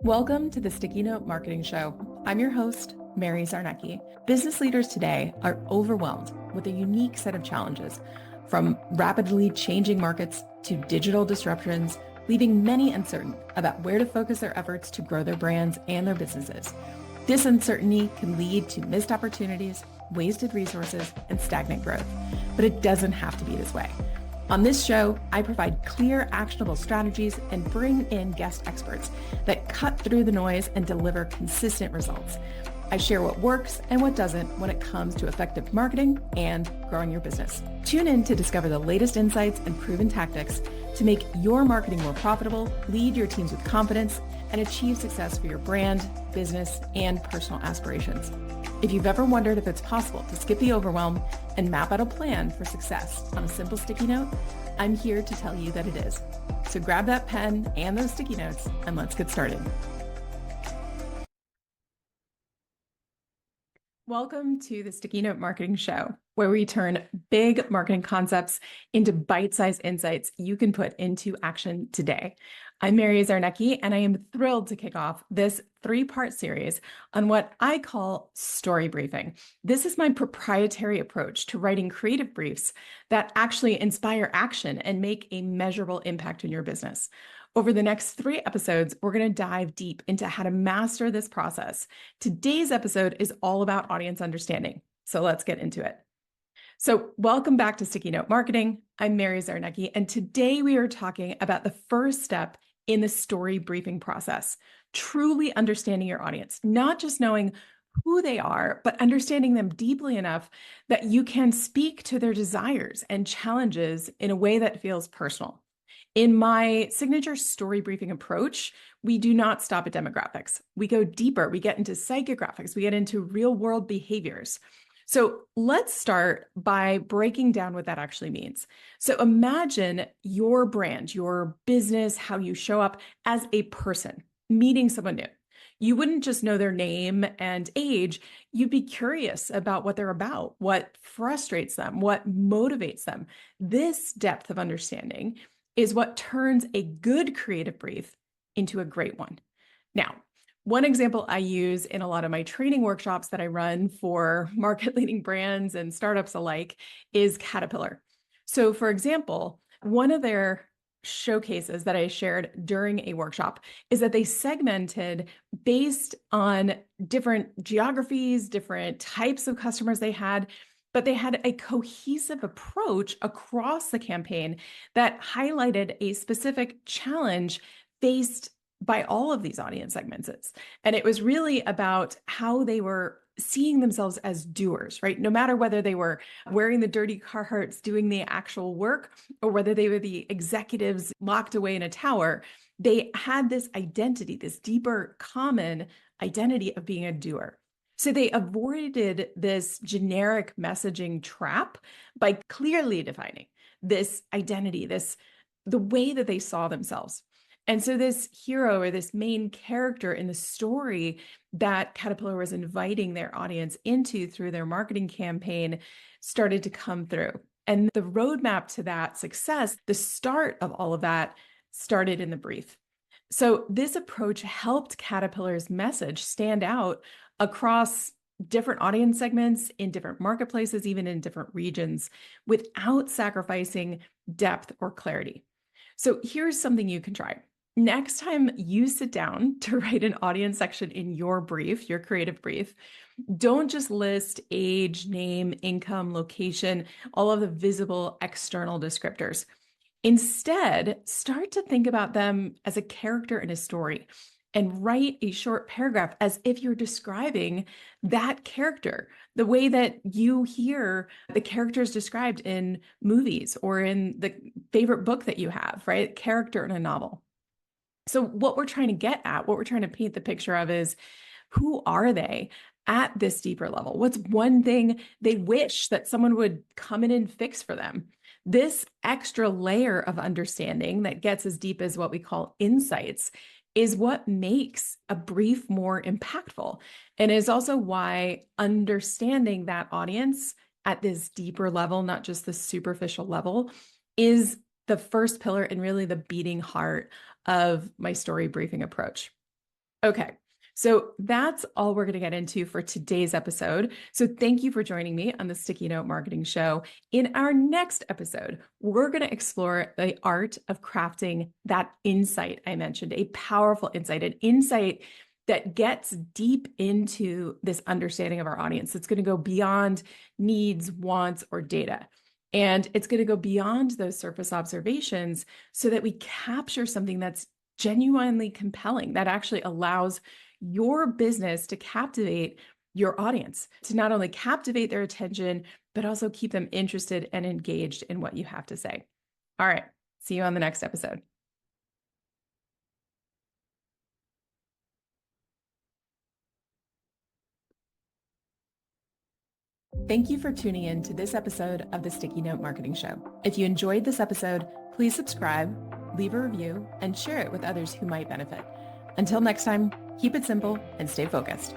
Welcome to the Sticky Note Marketing Show. I'm your host, Mary Czarnecki. Business leaders today are overwhelmed with a unique set of challenges, from rapidly changing markets to digital disruptions, leaving many uncertain about where to focus their efforts to grow their brands and their businesses. This uncertainty can lead to missed opportunities, wasted resources, and stagnant growth. But it doesn't have to be this way. On this show, I provide clear, actionable strategies and bring in guest experts that cut through the noise and deliver consistent results. I share what works and what doesn't when it comes to effective marketing and growing your business. Tune in to discover the latest insights and proven tactics to make your marketing more profitable, lead your teams with confidence, and achieve success for your brand, business, and personal aspirations. If you've ever wondered if it's possible to skip the overwhelm and map out a plan for success on a simple sticky note, I'm here to tell you that it is. So grab that pen and those sticky notes and let's get started. Welcome to the Sticky Note Marketing Show, where we turn big marketing concepts into bite-sized insights you can put into action today. I'm Mary Czarnecki, and I am thrilled to kick off this three-part series on what I call story briefing. This is my proprietary approach to writing creative briefs that actually inspire action and make a measurable impact in your business. Over the next 3 episodes, we're going to dive deep into how to master this process. Today's episode is all about audience understanding, so let's get into it. So welcome back to Sticky Note Marketing. I'm Mary Czarnecki, and today we are talking about the first step in the story briefing process, truly understanding your audience, not just knowing who they are, but understanding them deeply enough that you can speak to their desires and challenges in a way that feels personal. In my signature story briefing approach, we do not stop at demographics. We go deeper. We get into psychographics. We get into real world behaviors. So let's start by breaking down what that actually means. So imagine your brand, your business, how you show up as a person, meeting someone new. You wouldn't just know their name and age. You'd be curious about what they're about, what frustrates them, what motivates them. This depth of understanding is what turns a good creative brief into a great one. Now, one example I use in a lot of my training workshops that I run for market-leading brands and startups alike is Caterpillar. So for example, one of their showcases that I shared during a workshop is that they segmented based on different geographies, different types of customers they had, but they had a cohesive approach across the campaign that highlighted a specific challenge faced by all of these audience segments. And it was really about how they were seeing themselves as doers, right? No matter whether they were wearing the dirty Carhartts doing the actual work, or whether they were the executives locked away in a tower, they had this identity, this deeper common identity of being a doer. So they avoided this generic messaging trap by clearly defining this identity, the way that they saw themselves. And so this hero or this main character in the story that Caterpillar was inviting their audience into through their marketing campaign started to come through. And the roadmap to that success, the start of all of that, started in the brief. So this approach helped Caterpillar's message stand out across different audience segments, in different marketplaces, even in different regions, without sacrificing depth or clarity. So here's something you can try. Next time you sit down to write an audience section in your brief, your creative brief, don't just list age, name, income, location, all of the visible external descriptors. Instead, start to think about them as a character in a story and write a short paragraph as if you're describing that character, the way that you hear the characters described in movies or in the favorite book that you have, right? Character in a novel. So what we're trying to get at, what we're trying to paint the picture of is, who are they at this deeper level? What's one thing they wish that someone would come in and fix for them? This extra layer of understanding that gets as deep as what we call insights is what makes a brief more impactful, and is also why understanding that audience at this deeper level, not just the superficial level, is the first pillar and really the beating heart of my story briefing approach. Okay. So that's all we're going to get into for today's episode. So thank you for joining me on the Sticky Note Marketing Show. In our next episode, we're going to explore the art of crafting that insight I mentioned, a powerful insight, an insight that gets deep into this understanding of our audience. It's going to go beyond needs, wants, or data. And it's going to go beyond those surface observations so that we capture something that's genuinely compelling, that actually allows your business to captivate your audience, to not only captivate their attention, but also keep them interested and engaged in what you have to say. All right, see you on the next episode. Thank you for tuning in to this episode of the Sticky Note Marketing Show. If you enjoyed this episode, please subscribe, leave a review, and share it with others who might benefit. Until next time, keep it simple and stay focused.